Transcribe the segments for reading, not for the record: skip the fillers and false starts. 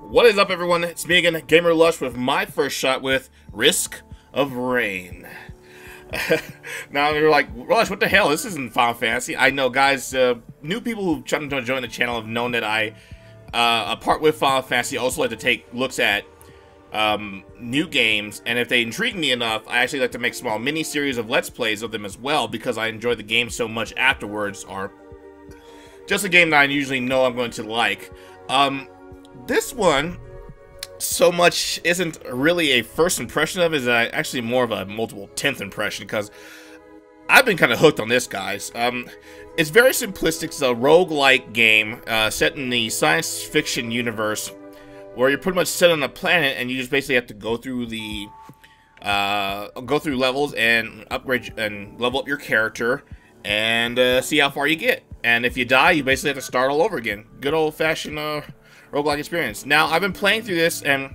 What is up, everyone? It's me again, Gamerlush, with my first shot with Risk of Rain. Now you're like, Rush, what the hell? This isn't Final Fantasy. I know, guys. New people who've tried to join the channel have known that I, apart with Final Fantasy, also like to take looks at new games, and if they intrigue me enough, I actually like to make small mini-series of Let's Plays of them as well, because I enjoy the game so much afterwards, or just a game that I usually know I'm going to like. This one, so much isn't really a first impression of it, is actually more of a multiple 10th impression, because I've been kind of hooked on this, guys. It's very simplistic. It's a roguelike game set in the science fiction universe, where you're pretty much set on a planet and you just basically have to go through the levels and upgrade and level up your character and see how far you get. And if you die, you basically have to start all over again. Good old-fashioned roguelike experience. Now, I've been playing through this, and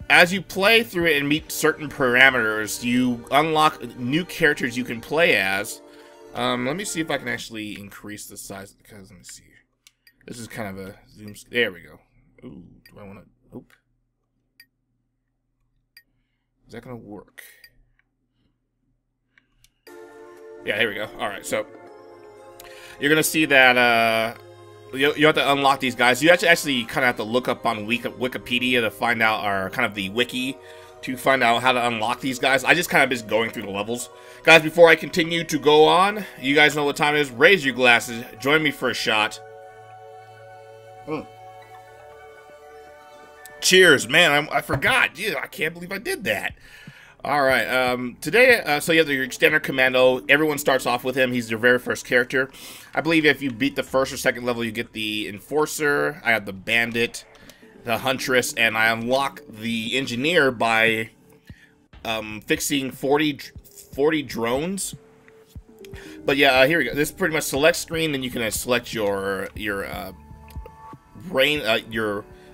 as you play through it and meet certain parameters, you unlock new characters you can play as. Let me see if I can actually increase the size, because let me see. This is kind of a zoom. There we go. Ooh, do I want to? Oop. Is that gonna work? Yeah, here we go. All right, so you're gonna see that you have to unlock these guys. You actually kind of have to look up on Wikipedia to find out, or kind of the wiki, to find out how to unlock these guys. I just kind of just going through the levels. Guys, before I continue to go on, you guys know what time it is. Raise your glasses. Join me for a shot. Cheers, man. I forgot. Yeah, I can't believe I did that. All right. Today, so you have your standard commando. Everyone starts off with him. He's your very first character. I believe if you beat the first or second level, you get the enforcer. I have the bandit, the huntress, and I unlock the engineer by fixing 40 drones. But yeah, here we go. This is pretty much select screen, and you can select your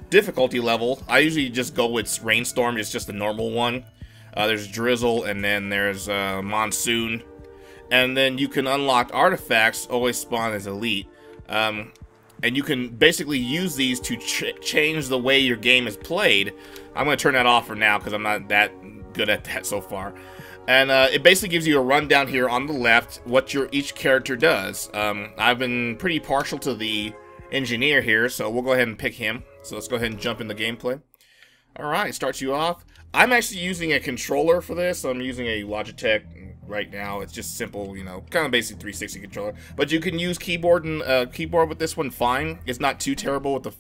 difficulty level. I usually just go with rainstorm. It's just the normal one. There's drizzle, and then there's monsoon, and then you can unlock artifacts. Always spawn as elite, and you can basically use these to change the way your game is played. I'm going to turn that off for now because I'm not that good at that so far. And it basically gives you a rundown here on the left what each character does. I've been pretty partial to the engineer here, so we'll go ahead and pick him. So let's go ahead and jump in the gameplay. Alright, starts you off. I'm actually using a controller for this. So I'm using a Logitech right now. It's just simple, you know, kind of basic 360 controller. But you can use keyboard and keyboard with this one fine. It's not too terrible with the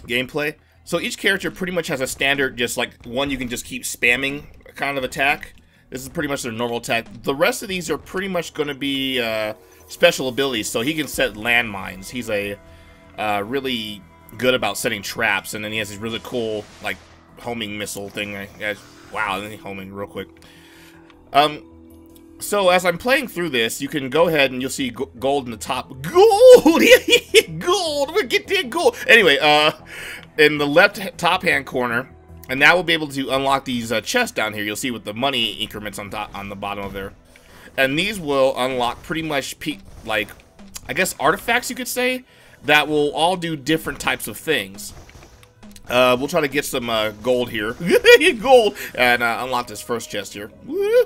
gameplay. So each character pretty much has a standard, just like one you can just keep spamming kind of attack. This is pretty much their normal attack. The rest of these are pretty much going to be special abilities. So he can set landmines. He's a really good about setting traps, and then he has this really cool like homing missile thing. Wow, then he homing real quick. So as I'm playing through this, you can go ahead and you'll see gold in the top. Gold, gold. We'll get that gold. Anyway, in the left top hand corner, and now we'll be able to unlock these chests down here. You'll see with the money increments on the bottom of there, and these will unlock pretty much like, I guess, artifacts you could say, that will all do different types of things. We'll try to get some gold here. Gold! And unlock this first chest here. Woo!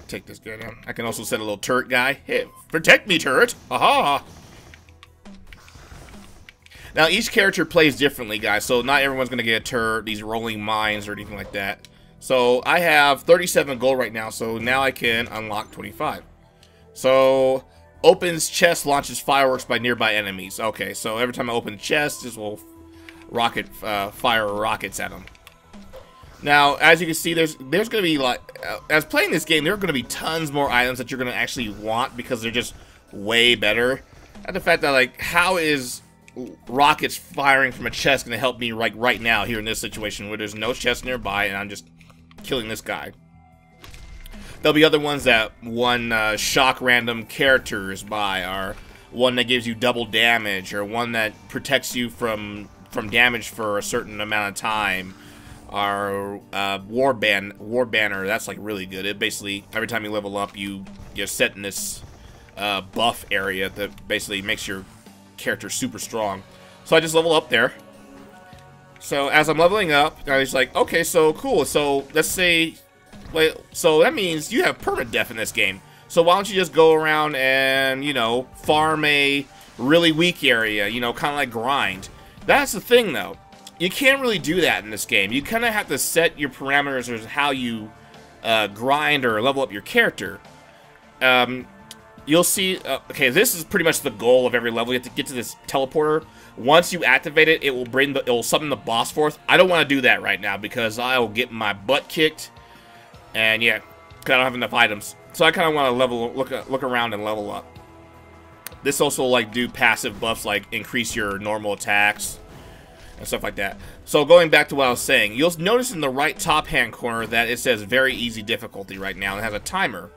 Take this guy down. I can also set a little turret guy. Hey, protect me, turret! Aha! Now, each character plays differently, guys, so not everyone's going to get a turret, these rolling mines, or anything like that. So, I have 37 gold right now, so now I can unlock 25. So, opens chest, launches fireworks by nearby enemies. Okay, so every time I open a chest, this will fire rockets at them. Now, as you can see, there's going to be, like, as playing this game, there are going to be tons more items that you're going to actually want, because they're just way better. And the fact that, like, how is rockets firing from a chest going to help me right now here in this situation where there's no chest nearby and I'm just killing this guy? There'll be other ones that shock random characters by, or one that gives you double damage, or one that protects you from damage for a certain amount of time, or war banner. That's like really good. It basically, every time you level up, you're set in this buff area that basically makes your character super strong. So I just level up there. So as I'm leveling up, I was like, okay, so cool. So let's say, wait, so that means you have permadeath in this game. So why don't you just go around and, you know, farm a really weak area, you know, kind of like grind. That's the thing, though. You can't really do that in this game. You kind of have to set your parameters as how you grind or level up your character. You'll see, okay, this is pretty much the goal of every level. You have to get to this teleporter. Once you activate it, it will summon the boss forth. I don't want to do that right now because I will get my butt kicked. And yeah, because I don't have enough items. So I kind of want to look around and level up. This also like do passive buffs like increase your normal attacks and stuff like that. So going back to what I was saying, you'll notice in the right top hand corner that it says very easy difficulty right now. It has a timer.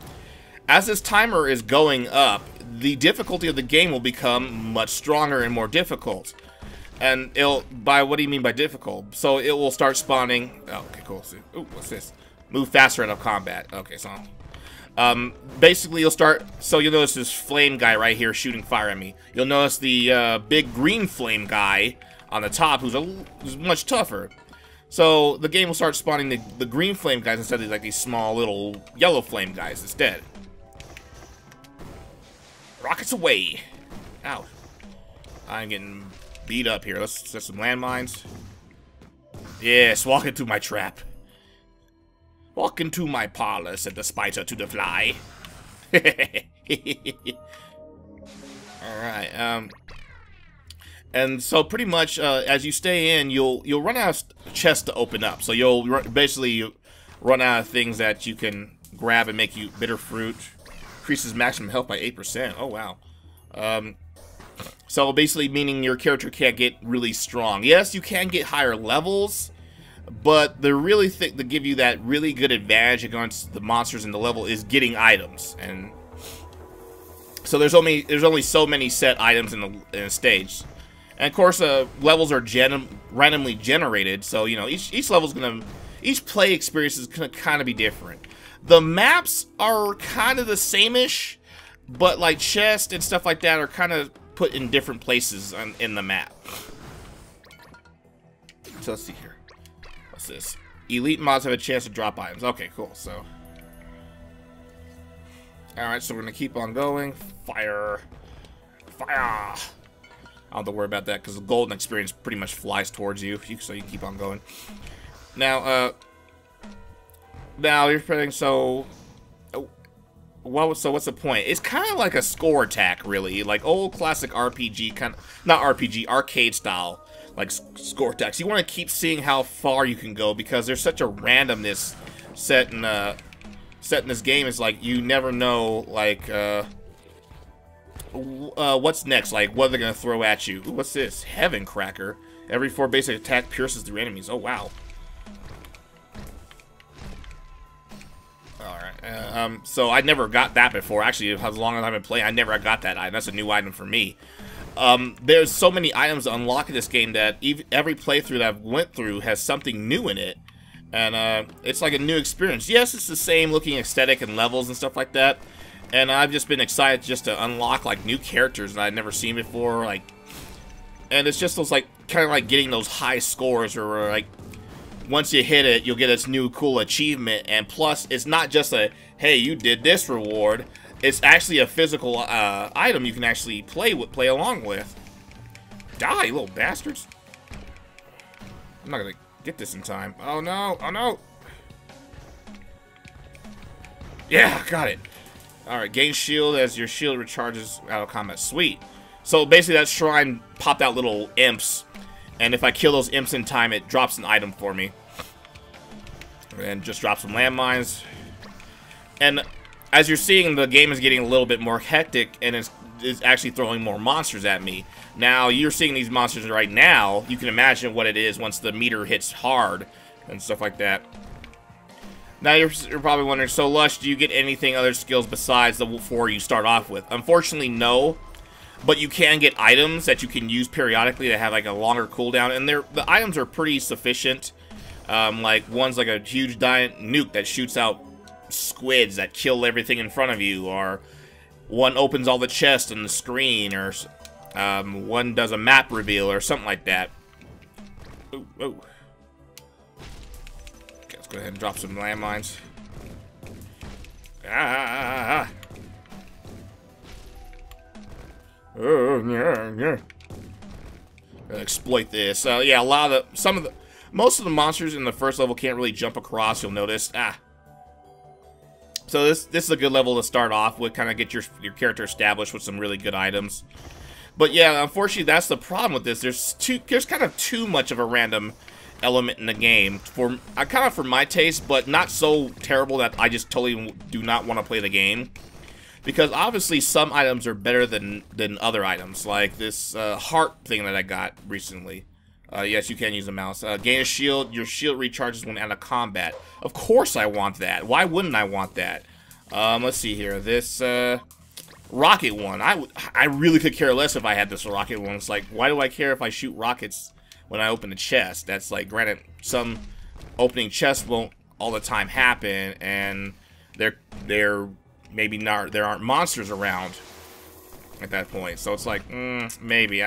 As this timer is going up, the difficulty of the game will become much stronger and more difficult. And it'll, what do you mean by difficult? So it will start spawning, oh, okay, cool. So, ooh, what's this? Move faster out of combat. Okay, so basically you'll start, so you'll notice this flame guy right here shooting fire at me. You'll notice the big green flame guy on the top who's much tougher. So the game will start spawning the green flame guys instead of like these small little yellow flame guys instead. Rockets away. Ow. I'm getting beat up here. Let's set some landmines. Yes, walk into my trap. Walk into my parlor, said the spider to the fly. Alright, and so pretty much, as you stay in, you'll run out of chests to open up. So you'll basically run out of things that you can grab and make you bitter fruit. Increases maximum health by 8%. Oh, wow. So basically meaning your character can't get really strong. Yes, you can get higher levels, but the really thing to give you that really good advantage against the monsters in the level is getting items. And so there's only so many set items in a stage. And of course, levels are randomly generated, so you know each level's each play experience is gonna kind of be different. The maps are kind of the same-ish, but like chests and stuff like that are kind of put in different places in the map. So let's see here. What's this? Elite mods have a chance to drop items. Okay, cool. So, all right. So we're gonna keep on going. Fire, fire. I don't have to worry about that because the golden experience pretty much flies towards you, so you can keep on going. Now, now you're playing. So, what's the point? It's kind of like a score attack, really, like old classic RPG not RPG, arcade style, like score attacks. You want to keep seeing how far you can go because there's such a randomness set in this game. It's like you never know, like what's next, like what they're gonna throw at you. Ooh, what's this? Heaven Cracker. Every 4 basic attack pierces through enemies. Oh wow. Alright, so I never got that before. Actually, as long as I've been playing, I never got that item. That's a new item for me. There's so many items to unlock in this game that every playthrough that I've went through has something new in it. And it's like a new experience. Yes, it's the same looking aesthetic and levels and stuff like that. And I've just been excited just to unlock like new characters that I've never seen before. Like, and it's just those like kind of like getting those high scores, or like once you hit it, you'll get this new cool achievement. And plus, it's not just a hey, you did this reward. It's actually a physical item you can actually play along with. Die, you little bastards! I'm not gonna get this in time. Oh no! Oh no! Yeah, got it. Alright, gain shield as your shield recharges out of combat. Sweet. So basically that shrine popped out little imps, and if I kill those imps in time, it drops an item for me. And just drop some landmines. And as you're seeing, the game is getting a little bit more hectic, and it's actually throwing more monsters at me. Now, you're seeing these monsters right now. You can imagine what it is once the meter hits hard and stuff like that. Now, you're probably wondering, so Lush, do you get anything other skills besides the 4 you start off with? Unfortunately, no. But you can get items that you can use periodically that have like a longer cooldown, and the items are pretty sufficient. Like one's like a huge giant nuke that shoots out squids that kill everything in front of you, or one opens all the chests in the screen, or One does a map reveal or something like that. Oh, oh. Okay, let's go ahead and drop some landmines. Ah! Oh, yeah. Exploit this. Yeah, most of the monsters in the first level can't really jump across. You'll notice. So this is a good level to start off with. Kind of get your character established with some really good items. But yeah, unfortunately, that's the problem with this. There's kind of too much of a random element in the game for my taste, but not so terrible that I just totally do not want to play the game. Because obviously some items are better than other items, like this heart thing that I got recently. Yes, you can use a mouse. Gain a shield. Your shield recharges when out of combat. Of course I want that. Why wouldn't I want that? Let's see here. This rocket one. I really could care less if I had this rocket one. It's like, why do I care if I shoot rockets when I open a chest? That's like, granted, some opening chests won't all the time happen, and they're maybe not, there aren't monsters around at that point. So it's like, maybe.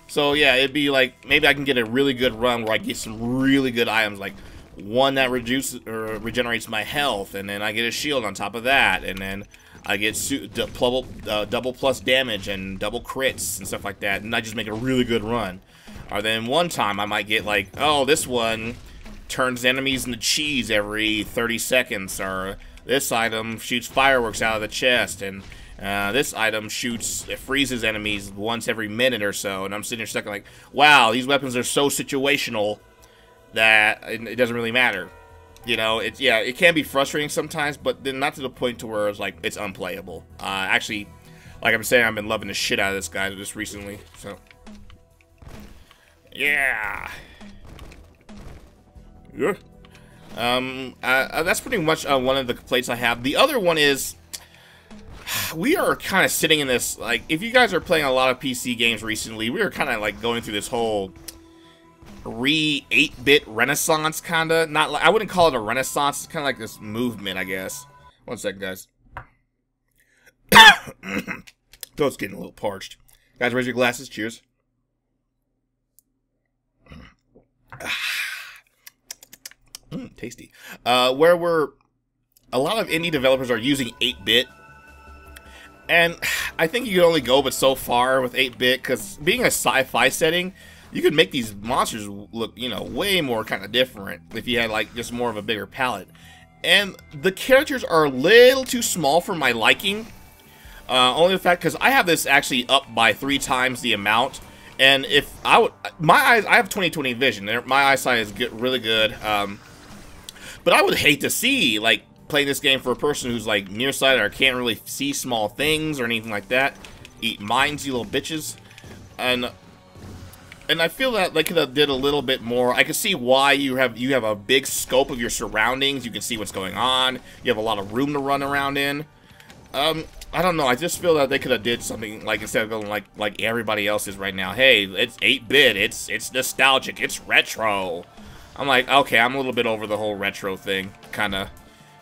So yeah, it'd be like, maybe I can get a really good run where I get some really good items, like one that regenerates my health, and then I get a shield on top of that, and then I get double plus damage and double crits and stuff like that, and I just make a really good run. Or then one time I might get like, oh, this one turns enemies into cheese every 30 seconds, or this item shoots fireworks out of the chest, and this item freezes enemies once every minute or so. And I'm sitting here stuck like, wow, these weapons are so situational that it doesn't really matter. You know, it can be frustrating sometimes, but then not to the point to where it's like it's unplayable. Actually, like I'm saying, I've been loving the shit out of this guy just recently. So, yeah. Yeah. That's pretty much one of the complaints I have. The other one is, we are kind of sitting in this, like, if you guys are playing a lot of PC games recently, we are kind of like going through this whole 8-bit renaissance, kind of. Not like, I wouldn't call it a renaissance, it's kind of like this movement, I guess. One second, guys. Throat's getting a little parched. Guys, raise your glasses. Cheers. Tasty. Where a lot of indie developers are using 8-bit, and I think you can only go but so far with 8-bit, because being a sci-fi setting, you could make these monsters look, you know, way more kind of different if you had like just more of a bigger palette. And the characters are a little too small for my liking. Only the fact, because I have this actually up by 3 times the amount. And if I would, I have 20/20 vision. My eyesight is really good. But I would hate to see, like, playing this game for a person who's, like, nearsighted or can't really see small things or anything like that. Eat mines, you little bitches. And I feel that they could have did a little bit more. I can see why you have a big scope of your surroundings. You can see what's going on. You have a lot of room to run around in. I don't know. I just feel that they could have did something, like, instead of going like everybody else is right now. Hey, it's 8-bit. It's nostalgic. It's retro. I'm like, okay, I'm a little bit over the whole retro thing, kind of.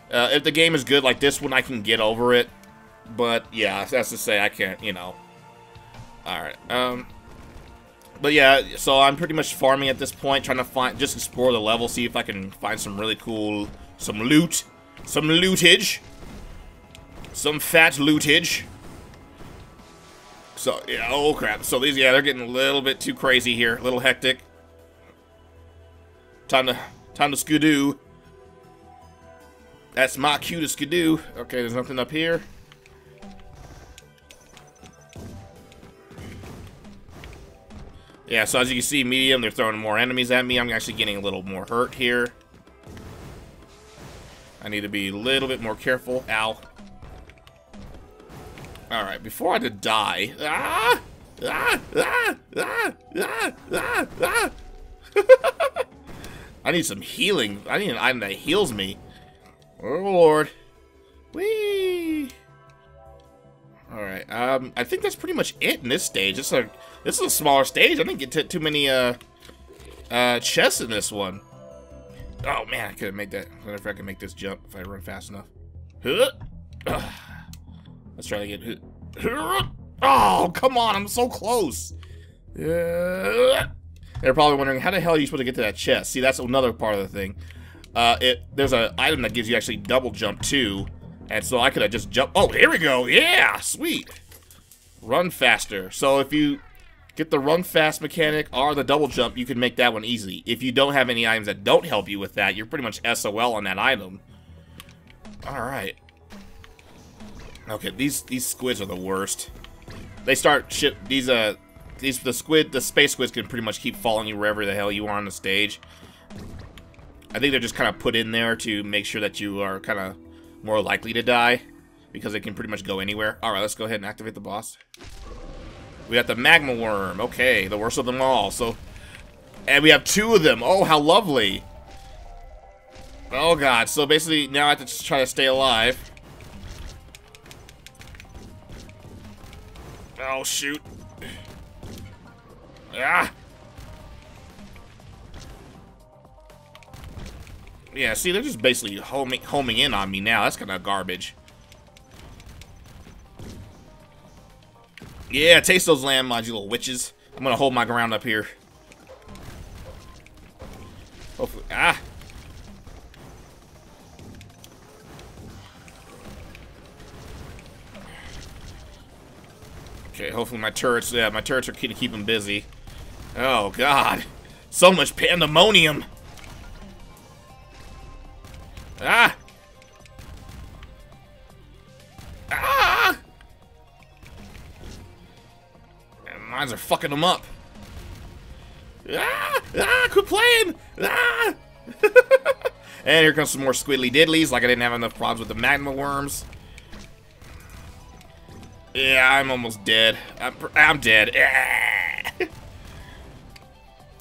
If the game is good like this one, I can get over it. But, yeah, that's to say I can't, you know. Alright, but yeah, so I'm pretty much farming at this point, trying to just explore the level, see if I can find some really cool, some loot, some lootage. Some fat lootage. So, yeah, oh crap. So these, yeah, they're getting a little bit too crazy here. A little hectic. Time to skidoo. That's my cue to skidoo. Okay, there's nothing up here. Yeah, so as you can see, medium, they're throwing more enemies at me. I'm actually getting a little more hurt here. I need to be a little bit more careful. Ow. Alright, before I die... I need some healing. I need an item that heals me. Oh, Lord. Whee! Alright, I think that's pretty much it in this stage. This is a smaller stage. I didn't get too many, chests in this one. Oh, man, I could have made that. I wonder if I can make this jump if I run fast enough. Let's try to get... Oh, come on, I'm so close. They're probably wondering, how the hell are you supposed to get to that chest? See, that's another part of the thing. There's an item that gives you actually double jump too, and so I could have just jumped. Oh, here we go. Yeah, sweet. Run faster. So if you get the run fast mechanic or the double jump, you can make that one easy. If you don't have any items that don't help you with that, you're pretty much SOL on that item. All right. Okay, these squids are the worst. They start the space squids can pretty much keep following you wherever the hell you are on the stage. I think they're just kind of put in there to make sure that you are kind of more likely to die, because they can pretty much go anywhere. All right, let's go ahead and activate the boss. We got the magma worm. Okay, the worst of them all. So, and we have 2 of them. Oh, how lovely. Oh god. So basically, now I have to just try to stay alive. Oh shoot. Ah. Yeah, see, they're just basically homing in on me now. That's kind of garbage. Yeah, taste those landmines, you little witches. I'm gonna hold my ground up here. Hopefully, ah. Okay, hopefully my turrets are gonna keep them busy. Oh god, so much pandemonium. Ah. Ah. Mines are fucking them up. Ah! Ah! Quit playing! Ah! And here comes some more squiddly diddlies, like I didn't have enough problems with the magma worms. Yeah, I'm almost dead. I'm dead. Ah!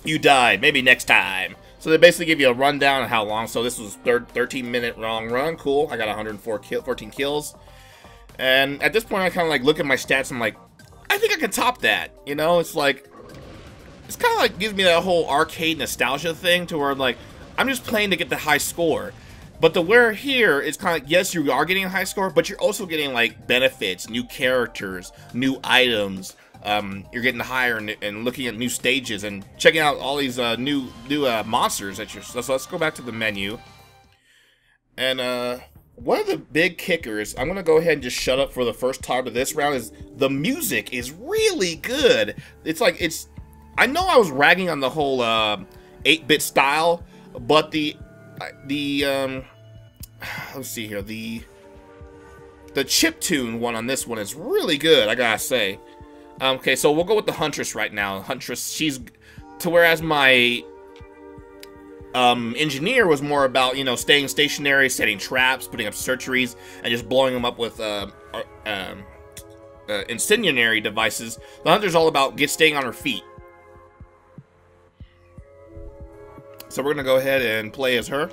You died. Maybe next time. So they basically give you a rundown of how long. So this was 13-minute long run. Cool. I got 14 kills. And at this point, I kind of like look at my stats. And I'm like, I think I can top that. You know, it's like, it's kind of like gives me that whole arcade nostalgia thing to where I'm like, I'm just playing to get the high score. But the where here is kind of like, yes, you are getting a high score, but you're also getting like benefits, new characters, new items. You're getting higher and looking at new stages and checking out all these new monsters that you're. So let's go back to the menu. And one of the big kickers, I'm gonna go ahead and just shut up for the first time of this round, is the music is really good. It's like I know I was ragging on the whole 8-bit style, but the let's see here, the chiptune one on this one is really good, I gotta say. Okay, so we'll go with the Huntress right now. Huntress, she's whereas my engineer was more about, you know, staying stationary, setting traps, putting up searcheries, and just blowing them up with incendiary devices. The Hunter's all about staying on her feet. So we're gonna go ahead and play as her.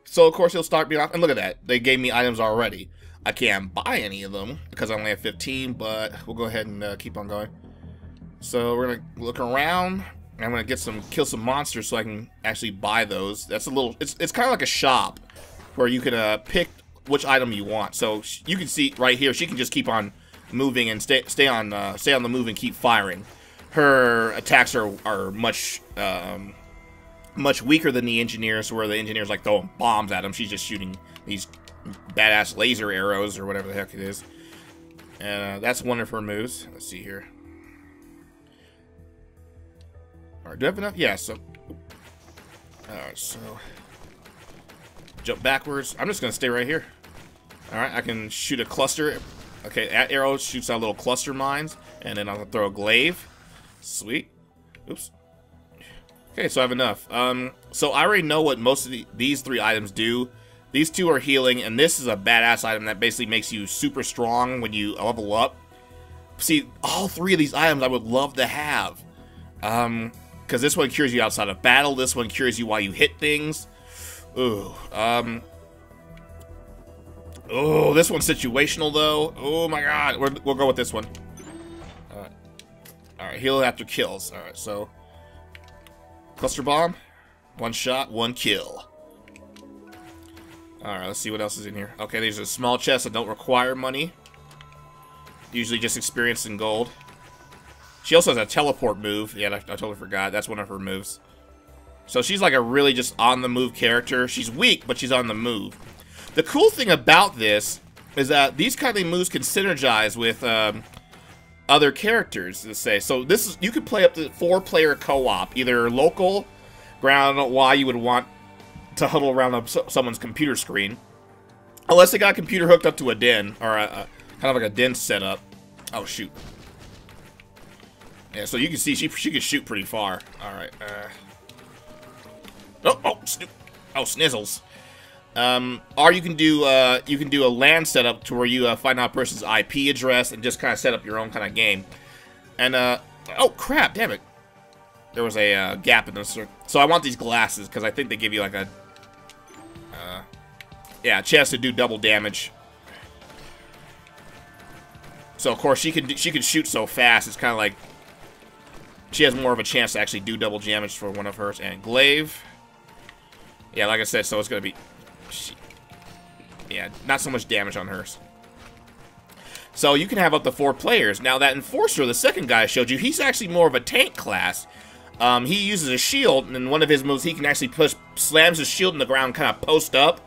So of course he'll start me off, and look at that, they gave me items already. I can't buy any of them because I only have 15, but we'll go ahead and keep on going. So we're gonna look around. I'm gonna kill some monsters so I can actually buy those. That's a little. It's kind of like a shop where you can pick which item you want. So you can see right here, she can just keep on moving and stay on the move and keep firing. Her attacks are much weaker than the engineers, where the engineers like throwing bombs at them. She's just shooting these badass laser arrows or whatever the heck it is. And that's one of her moves. Let's see here. Alright, do I have enough? Yeah, so... Alright, so... Jump backwards. I'm just going to stay right here. Alright, I can shoot a cluster. Okay, that arrow shoots out little cluster mines. And then I'm going to throw a glaive. Sweet. Oops. Okay, so I have enough. So I already know what most of these 3 items do. These 2 are healing, and this is a badass item that basically makes you super strong when you level up. See, all 3 of these items I would love to have. Because this one cures you outside of battle. This one cures you while you hit things. Ooh. Oh, this one's situational, though. Oh, my God. We'll go with this one. Alright, heal after kills. Alright, so... Cluster bomb. 1 shot, 1 kill. Alright, let's see what else is in here. Okay, there's a small chest that don't require money. Usually just experience in gold. She also has a teleport move. Yeah, I totally forgot. That's one of her moves. So she's like a really just on-the-move character. She's weak, but she's on the move. The cool thing about this is that these kind of moves can synergize with other characters, let's say. So this is, you could play up to 4-player co-op, either local, ground, why you would want to huddle around someone's computer screen. Unless they got a computer hooked up to a den, or kind of like a den setup. Oh, shoot. Yeah, so you can see she can shoot pretty far. All right. Oh, snizzles. Or you can do a LAN setup to where you find out a person's IP address and just kind of set up your own kind of game. And oh crap, damn it! There was a gap in this. So I want these glasses because I think they give you like a yeah, a chance to do double damage. So of course she can shoot so fast. It's kind of like she has more of a chance to actually do double damage for one of hers. And glaive. Yeah, like I said, so it's gonna be. Yeah, not so much damage on hers. So you can have up to 4 players. Now that Enforcer, the second guy I showed you, he's actually more of a tank class. He uses a shield, and in one of his moves, he can actually slams his shield in the ground, kind of post up,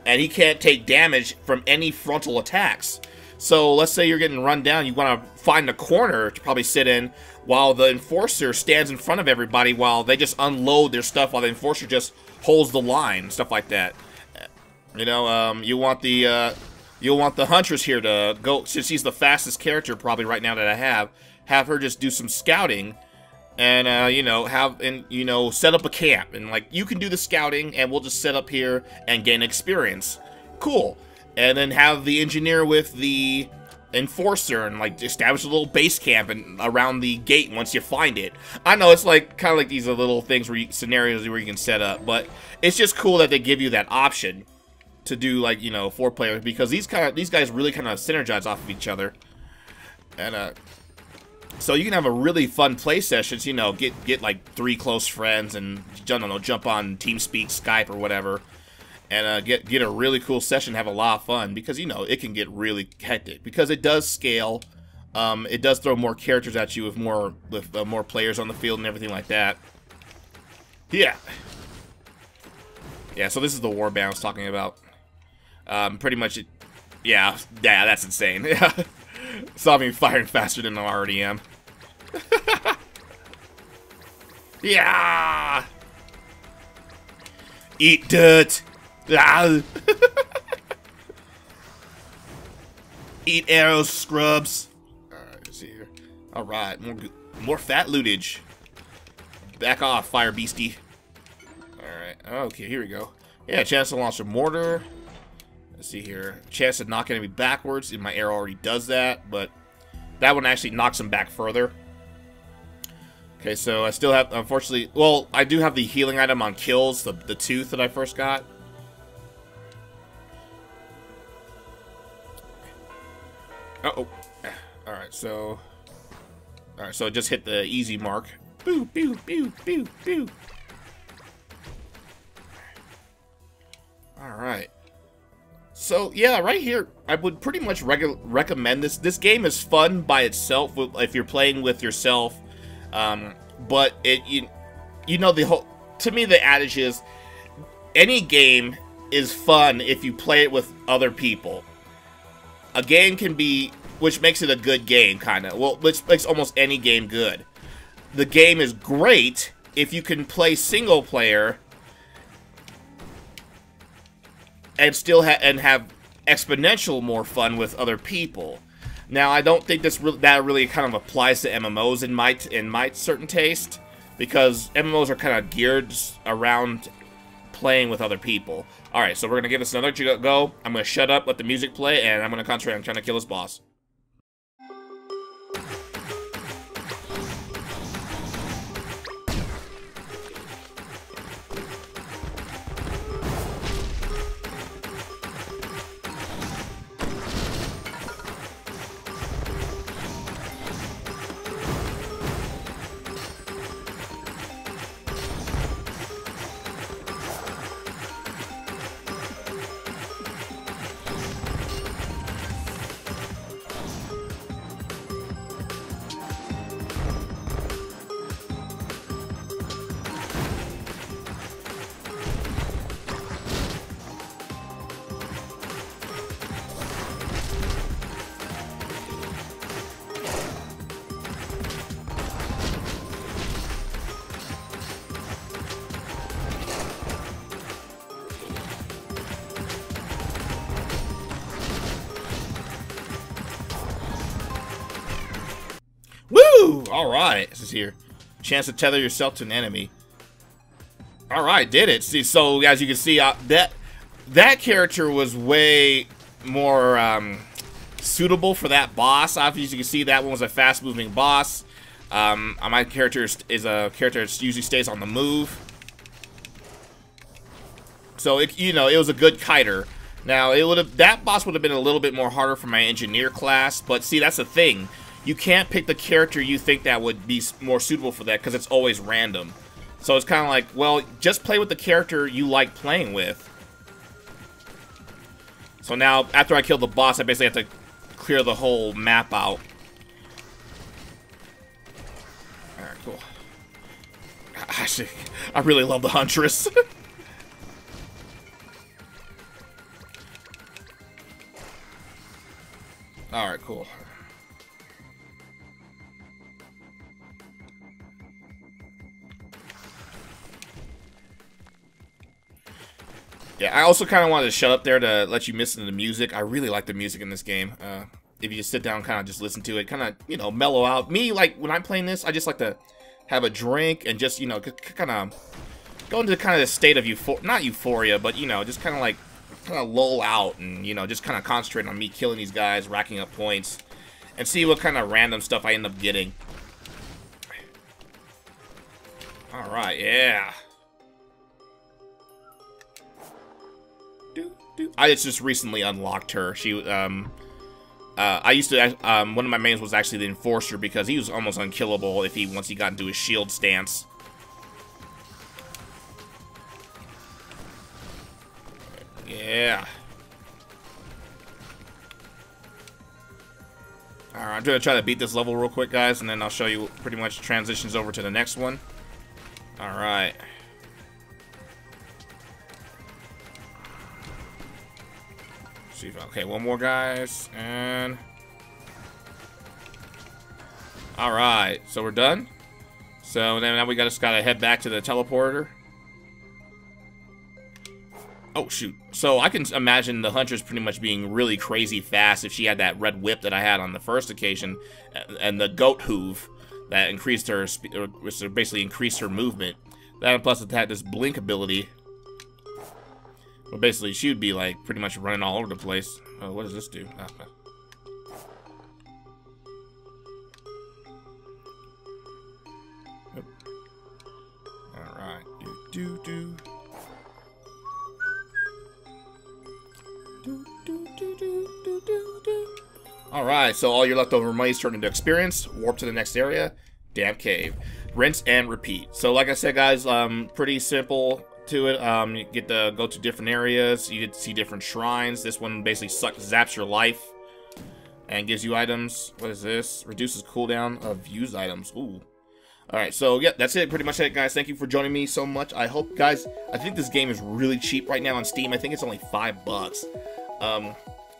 and he can't take damage from any frontal attacks. So let's say you're getting run down, you want to find a corner to probably sit in, while the Enforcer stands in front of everybody while they just unload their stuff, while the Enforcer just holds the line, stuff like that. You know, you want the Huntress here to go, since she's the fastest character probably right now that I have her just do some scouting, and you know, set up a camp, and like you can do the scouting, and we'll just set up here and gain experience. Cool. And then have the engineer with the Enforcer and like establish a little base camp and around the gate once you find it. I know it's like kind of like these little things where scenarios where you can set up, but it's just cool that they give you that option to do, like, you know, 4 players, because these guys really kind of synergize off of each other. And so you can have a really fun play sessions, you know, get like 3 close friends and I don't know, jump on TeamSpeak, Skype or whatever, and get a really cool session, have a lot of fun, because you know it can get really hectic because it does scale. It does throw more characters at you with more players on the field and everything like that. Yeah. Yeah, so this is the warband I was talking about. Pretty much, yeah, that's insane. Yeah, saw me firing faster than I already am. Yeah, eat dirt. Ah. Eat arrows, scrubs. All right, let's see here. All right, more fat lootage. Back off, fire beastie. All right, okay, here we go. Yeah, chance to launch a mortar. Let's see here. Chance to knock enemy backwards. And my arrow already does that, but that one actually knocks him back further. Okay, so I still have, unfortunately, well, I do have the healing item on kills, the tooth that I first got. Uh-oh. Alright, so it just hit the easy mark. Boo, boo, boo, boo, boo. Alright. So, yeah, right here, I would pretty much recommend this. This game is fun by itself if you're playing with yourself. But you know, to me, the adage is, any game is fun if you play it with other people. A game can be, which makes it a good game, kind of. Well, which makes almost any game good. The game is great if you can play single player and still have exponential more fun with other people. Now, I don't think that really kind of applies to MMOs in my certain taste, because MMOs are kind of geared around playing with other people. Alright, so we're going to give this another go. I'm going to shut up, let the music play, and I'm going to concentrate on trying to kill this boss. Alright, this is here. Chance to tether yourself to an enemy. Alright, did it. See, so as you can see, that character was way more suitable for that boss. Obviously, as you can see, that one was a fast-moving boss. My character is a character that usually stays on the move. So, it was a good kiter. Now, that boss would have been a little bit more harder for my engineer class, but see, that's the thing. You can't pick the character you think that would be more suitable for that, because it's always random. So it's kind of like, well, just play with the character you like playing with. So now, after I kill the boss, I basically have to clear the whole map out. Alright, cool. Actually, I really love the Huntress. Alright, cool. Yeah, I also kind of wanted to shut up there to let you listen to the music. I really like the music in this game. If you just sit down and kind of just listen to it, kind of, mellow out. Me, like, when I'm playing this, I just like to have a drink and just, kind of go into kind of the state of not euphoria, but, just kind of lull out and, just kind of concentrate on me killing these guys, racking up points, and see what kind of random stuff I end up getting. Alright, yeah. I just recently unlocked her. She, I used to, one of my mains was actually the Enforcer because he was almost unkillable once he got into his shield stance. Yeah. Alright, I'm gonna try to beat this level real quick, guys, and then I'll show you pretty much transitions over to the next one. Alright. See if okay, one more, guys, and all right, so we're done. So then now we just gotta head back to the teleporter. Oh shoot! So I can imagine the Huntress pretty much being really crazy fast if she had that red whip that I had on the first occasion, and the goat hoof that increased her which basically increased her movement. That plus it had this blink ability. Well, basically, she would be, like, pretty much running all over the place. Oh, what does this do? Alright. Alright, so all your leftover money is turned into experience. Warp to the next area. Damn cave. Rinse and repeat. So, like I said, guys, pretty simple to it. You get to go to different areas. You get to see different shrines. This one basically zaps your life and gives you items. What is this? Reduces cooldown of used items. Ooh. Alright, so yeah, that's it. Pretty much it, guys. Thank you for joining me so much. I hope, guys, I think this game is really cheap right now on Steam. I think it's only $5.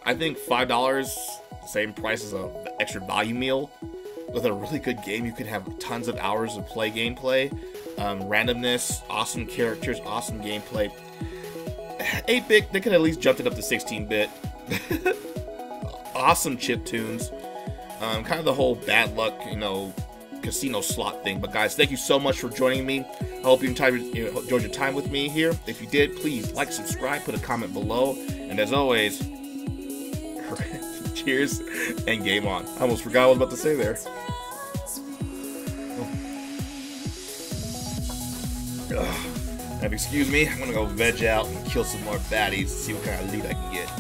I think $5, same price as an extra value meal. With a really good game, you could have tons of hours of gameplay. Randomness, awesome characters, awesome gameplay. 8-bit, they could at least jumped it up to 16-bit. Awesome chip tunes. Kind of the whole bad luck, casino slot thing. But guys, thank you so much for joining me. I hope you enjoyed your time with me here. If you did, please like, subscribe, put a comment below. And as always, cheers and game on. I almost forgot what I was about to say there. Now, excuse me, I'm gonna go veg out and kill some more baddies, see what kind of loot I can get.